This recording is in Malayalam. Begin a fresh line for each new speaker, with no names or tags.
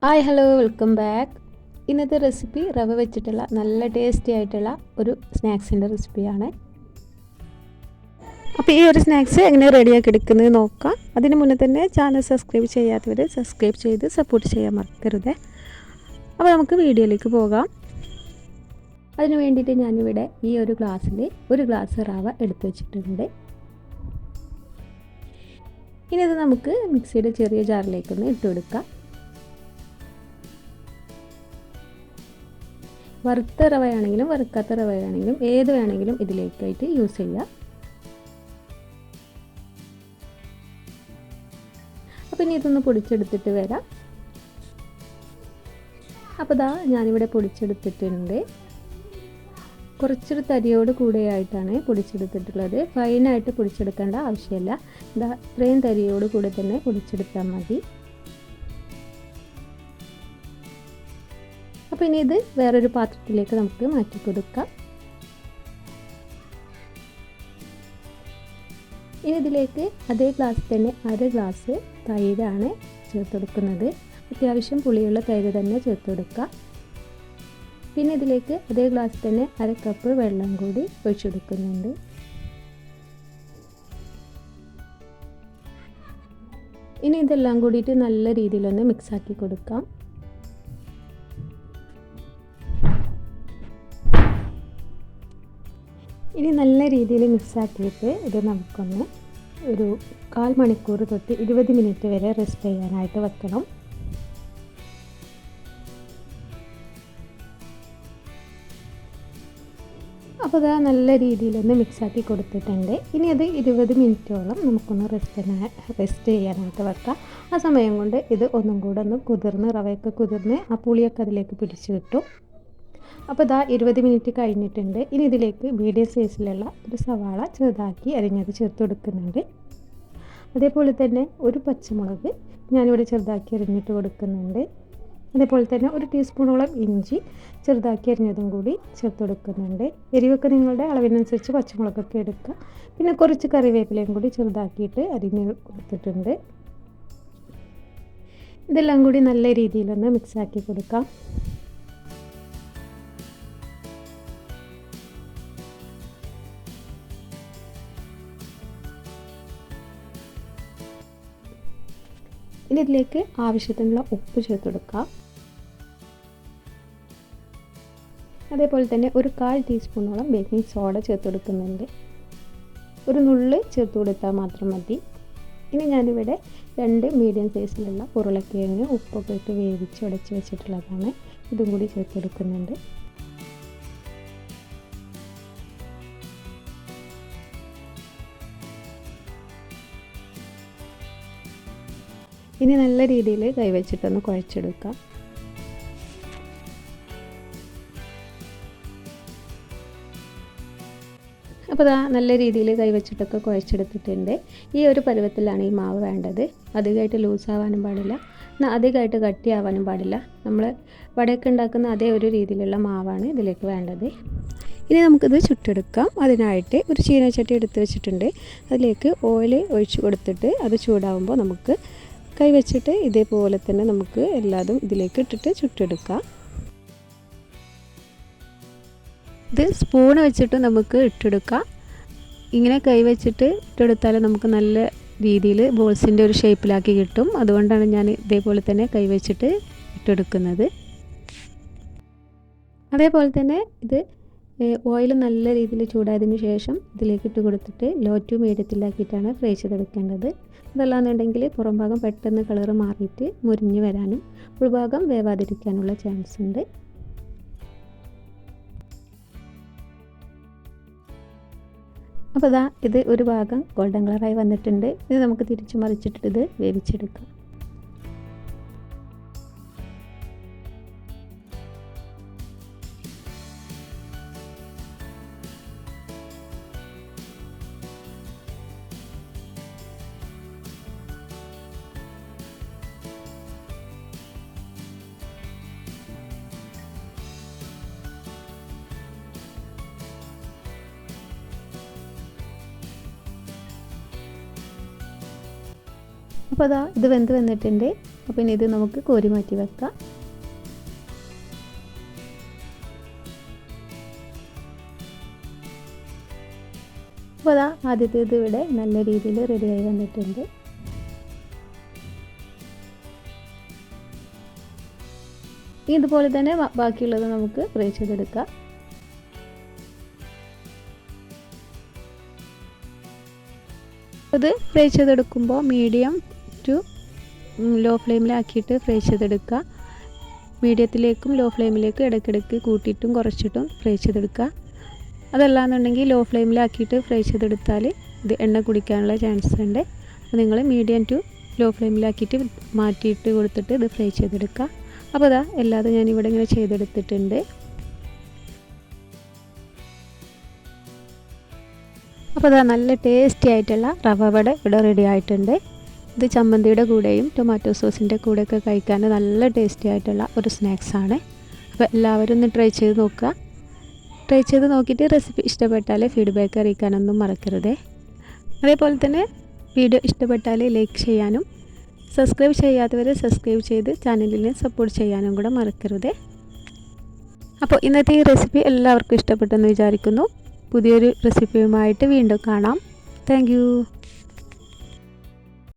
Hi hello welcome back. ഇന്നത്തെ റെസിപ്പി റവ വെച്ചിട്ടുള്ള നല്ല ടേസ്റ്റി ആയിട്ടുള്ള ഒരു സ്നാക്സിൻ്റെ റെസിപ്പിയാണ്. അപ്പോൾ ഈ ഒരു സ്നാക്സ് എങ്ങനെ റെഡിയാക്കി എടുക്കുന്നത് നോക്കാം. അതിന് മുന്നേ തന്നെ ചാനൽ സബ്സ്ക്രൈബ് ചെയ്യാത്തവർ സബ്സ്ക്രൈബ് ചെയ്ത് സപ്പോർട്ട് ചെയ്യാൻ മറക്കരുത്. അപ്പോൾ നമുക്ക് വീഡിയോയിലേക്ക് പോകാം. അതിന് വേണ്ടിയിട്ട് ഞാനിവിടെ ഈ ഒരു ഗ്ലാസ്സിൽ ഒരു ഗ്ലാസ് റവ എടുത്ത് വെച്ചിട്ടുണ്ട്. ഇനി ഇത് നമുക്ക് മിക്സിയുടെ ചെറിയ ജാറിലേക്കൊന്ന് ഇട്ട് കൊടുക്കാം. വറുത്ത റവയാണെങ്കിലും വറുക്കാത്ത റവയാണെങ്കിലും ഏത് വേണമെങ്കിലും ഇതിലേക്കായിട്ട് യൂസ് ചെയ്യാം. അപ്പോൾ ഇനി ഇതൊന്ന് പൊടിച്ചെടുത്തിട്ട് വരാം. അപ്പോൾ ദാ ഞാനിവിടെ പൊടിച്ചെടുത്തിട്ടുണ്ട്. കുറച്ചൊരു തരിയോട് കൂടെയായിട്ടാണ് പൊടിച്ചെടുത്തിട്ടുള്ളത്. ഫൈനായിട്ട് പൊടിച്ചെടുക്കേണ്ട ആവശ്യമില്ല. ഇതാ ഇത്രയും തരിയോട് കൂടെ തന്നെ പൊടിച്ചെടുത്താൽ മതി. അപ്പോൾ ഇനി ഇത് വേറൊരു പാത്രത്തിലേക്ക് നമുക്ക് മാറ്റി കൊടുക്കാം. ഇനി ഇതിലേക്ക് അതേ ഗ്ലാസ് തന്നെ അര ഗ്ലാസ് തൈരാണ് ചേർത്ത് കൊടുക്കുന്നത്. അത്യാവശ്യം പുളിയുള്ള തൈര് തന്നെ ചേർത്ത് കൊടുക്കുക. പിന്നെ ഇതിലേക്ക് അതേ ഗ്ലാസ് തന്നെ അര കപ്പ് വെള്ളം കൂടി ഒഴിച്ചു കൊടുക്കുന്നുണ്ട്. ഇനി ഇതെല്ലാം കൂടിയിട്ട് നല്ല രീതിയിലൊന്ന് മിക്സാക്കി കൊടുക്കാം. ഇനി നല്ല രീതിയിൽ മിക്സാക്കിയിട്ട് ഇത് നമുക്കൊന്ന് ഒരു 1/4 മണിക്കൂർ തൊട്ട് 20 മിനിറ്റ് വരെ റെസ്റ്റ് ചെയ്യാനായിട്ട് വെക്കണം. അപ്പോൾ അത് നല്ല രീതിയിലൊന്ന് മിക്സാക്കി കൊടുത്തിട്ടുണ്ട്. ഇനി അത് 20 മിനിറ്റോളം നമുക്കൊന്ന് റെസ്റ്റ് ചെയ്യാനായിട്ട് വെക്കാം. ആ സമയം കൊണ്ട് ഇത് ഒന്നും കൂടെ ഒന്ന് കുതിർന്ന് റവയൊക്കെ കുതിർന്ന് ആ പുളിയൊക്കെ അതിലേക്ക് പിടിച്ച് കിട്ടും. അപ്പോൾ ഇതാ 20 മിനിറ്റ് കഴിഞ്ഞിട്ടുണ്ട്. ഇനി ഇതിലേക്ക് മീഡിയം സൈസിലുള്ള ഒരു സവാള ചെറുതാക്കി അരിഞ്ഞത് ചേർത്ത് കൊടുക്കുന്നുണ്ട്. അതേപോലെ തന്നെ ഒരു പച്ചമുളക് ഞാനിവിടെ ചെറുതാക്കി അരിഞ്ഞിട്ട് കൊടുക്കുന്നുണ്ട്. അതേപോലെ തന്നെ ഒരു ടീസ്പൂണോളം ഇഞ്ചി ചെറുതാക്കി അരിഞ്ഞതും കൂടി ചേർത്ത് കൊടുക്കുന്നുണ്ട്. എരിവൊക്കെ നിങ്ങളുടെ അളവിനനുസരിച്ച് പച്ചമുളകൊക്കെ എടുക്കുക. പിന്നെ കുറച്ച് കറിവേപ്പിലയും കൂടി ചെറുതാക്കിയിട്ട് അരിഞ്ഞ് കൊടുത്തിട്ടുണ്ട്. ഇതെല്ലാം കൂടി നല്ല രീതിയിലൊന്ന് മിക്സാക്കി കൊടുക്കാം. ഇനി ഇതിലേക്ക് ആവശ്യത്തിനുള്ള ഉപ്പ് ചേർത്ത് കൊടുക്കുക. അതേപോലെ തന്നെ ഒരു 1/4 ടീസ്പൂണോളം ബേക്കിംഗ് സോഡ ചേർത്ത് കൊടുക്കുന്നുണ്ട്. ഒരു നുള്ള് ചേർത്ത് കൊടുത്താൽ മാത്രം മതി. ഇനി ഞാനിവിടെ 2 മീഡിയം സൈസിലുള്ള ഉരുളക്കിഴങ്ങ് ഉപ്പൊക്കെ ഇട്ട് വേവിച്ച് ഉടച്ച് വെച്ചിട്ടുള്ളതാണ്. ഇതും കൂടി ചേർത്ത് കൊടുക്കുന്നുണ്ട്. ഇനി നല്ല രീതിയിൽ കൈവച്ചിട്ടൊന്ന് കുഴച്ചെടുക്കാം. അപ്പോൾ ഇതാ നല്ല രീതിയിൽ കൈവച്ചിട്ടൊക്കെ കുഴച്ചെടുത്തിട്ടുണ്ട്. ഈ ഒരു പരുവത്തിലാണ് ഈ മാവ് വേണ്ടത്. അധികമായിട്ട് ലൂസാവാനും പാടില്ല, എന്നാൽ അധികമായിട്ട് കട്ടിയാവാനും പാടില്ല. നമ്മൾ വടയൊക്കെ ഉണ്ടാക്കുന്ന അതേ ഒരു രീതിയിലുള്ള മാവാണ് ഇതിലേക്ക് വേണ്ടത്. ഇനി നമുക്കിത് ചുട്ടെടുക്കാം. അതിനായിട്ട് ഒരു ചീനച്ചട്ടി എടുത്ത് വെച്ചിട്ടുണ്ട്. അതിലേക്ക് ഓയിൽ ഒഴിച്ച് കൊടുത്തിട്ട് അത് ചൂടാവുമ്പോൾ നമുക്ക് കൈ വെച്ചിട്ട് ഇതേപോലെ തന്നെ നമുക്ക് എല്ലാതും ഇതിലേക്ക് ഇട്ടിട്ട് ചുട്ടെടുക്കാം. ഇത് സ്പൂൺ വെച്ചിട്ട് നമുക്ക് ഇട്ടെടുക്കാം. ഇങ്ങനെ കൈ വെച്ചിട്ട് ഇട്ടെടുത്താൽ നമുക്ക് നല്ല രീതിയിൽ ബോൾസിൻ്റെ ഒരു ഷേപ്പിലാക്കി കിട്ടും. അതുകൊണ്ടാണ് ഞാൻ ഇതേപോലെ തന്നെ കൈ വെച്ചിട്ട് ഇട്ടെടുക്കുന്നത്. അതേപോലെ തന്നെ ഇത് ഓയിൽ നല്ല രീതിയിൽ ചൂടായതിന് ശേഷം ഇതിലേക്ക് ഇട്ട് കൊടുത്തിട്ട് ലോ ടു മീഡിയത്തിലാക്കിയിട്ടാണ് ഫ്രൈ ചെയ്തെടുക്കേണ്ടത്. അതല്ലാന്നുണ്ടെങ്കിൽ പുറം ഭാഗം പെട്ടെന്ന് കളറ് മാറിയിട്ട് മുരിഞ്ഞ് വരാനും ഉൾഭാഗം വേവാതിരിക്കാനുള്ള ചാൻസ് ഉണ്ട്. അപ്പോൾ ഇതാ ഇത് ഒരു ഭാഗം ഗോൾഡൻ കളറായി വന്നിട്ടുണ്ട്. ഇത് നമുക്ക് തിരിച്ച് മറിച്ചിട്ട് ഇത് വേവിച്ചെടുക്കാം. അപ്പോൾ അതാ ഇത് വെന്ത് വന്നിട്ടുണ്ട്. അപ്പോൾ ഇനി ഇത് നമുക്ക് കോരി മാറ്റി വെക്കാം. അപ്പോൾ അതാ ആദ്യത്തേത് ഇവിടെ നല്ല രീതിയിൽ റെഡിയായി വന്നിട്ടുണ്ട്. ഇതുപോലെ തന്നെ ബാക്കിയുള്ളത് നമുക്ക് ഫ്രൈ ചെയ്തെടുക്കാം. അത് ഫ്രൈ ചെയ്തെടുക്കുമ്പോൾ മീഡിയം ടു ലോ ഫ്ലെയിമിലാക്കിയിട്ട് ഫ്രൈ ചെയ്തെടുക്കുക. മീഡിയത്തിലേക്കും ലോ ഫ്ലെയിമിലേക്കും ഇടയ്ക്കിടയ്ക്ക് കൂട്ടിയിട്ടും കുറച്ചിട്ടും ഫ്രൈ ചെയ്തെടുക്കുക. അതല്ലാന്നുണ്ടെങ്കിൽ ലോ ഫ്ലെയിമിലാക്കിയിട്ട് ഫ്രൈ ചെയ്തെടുത്താൽ ഇത് എണ്ണ കുടിക്കാനുള്ള ചാൻസ് ഉണ്ട്. അപ്പോൾ നിങ്ങൾ മീഡിയം ടു ലോ ഫ്ലെയിമിലാക്കിയിട്ട് മാറ്റിയിട്ട് കൊടുത്തിട്ട് ഇത് ഫ്രൈ ചെയ്തെടുക്കുക. അപ്പോൾ അതാ എല്ലാതും ഞാനിവിടെ ഇങ്ങനെ ചെയ്തെടുത്തിട്ടുണ്ട്. അപ്പോൾ അതാ നല്ല ടേസ്റ്റി ആയിട്ടുള്ള റവ വട ഇവിടെ റെഡി ആയിട്ടുണ്ട്. ഇത് ചമ്മന്തിയുടെ കൂടെയും ടൊമാറ്റോ സോസിൻ്റെ കൂടെയൊക്കെ കഴിക്കാൻ നല്ല ടേസ്റ്റി ആയിട്ടുള്ള ഒരു സ്നാക്സാണ്. അപ്പോൾ എല്ലാവരും ഒന്ന് ട്രൈ ചെയ്ത് നോക്കുക. ട്രൈ ചെയ്ത് നോക്കിയിട്ട് റെസിപ്പി ഇഷ്ടപ്പെട്ടാൽ ഫീഡ്ബാക്ക് അറിയിക്കാനൊന്നും മറക്കരുതേ. അതേപോലെ തന്നെ വീഡിയോ ഇഷ്ടപ്പെട്ടാൽ ലൈക്ക് ചെയ്യാനും സബ്സ്ക്രൈബ് ചെയ്യാത്തവർ സബ്സ്ക്രൈബ് ചെയ്ത് ചാനലിനെ സപ്പോർട്ട് ചെയ്യാനും കൂടെ മറക്കരുതേ. അപ്പോൾ ഇന്നത്തെ ഈ റെസിപ്പി എല്ലാവർക്കും ഇഷ്ടപ്പെട്ടെന്ന് വിചാരിക്കുന്നു. പുതിയൊരു റെസിപ്പിയുമായിട്ട് വീണ്ടും കാണാം. താങ്ക്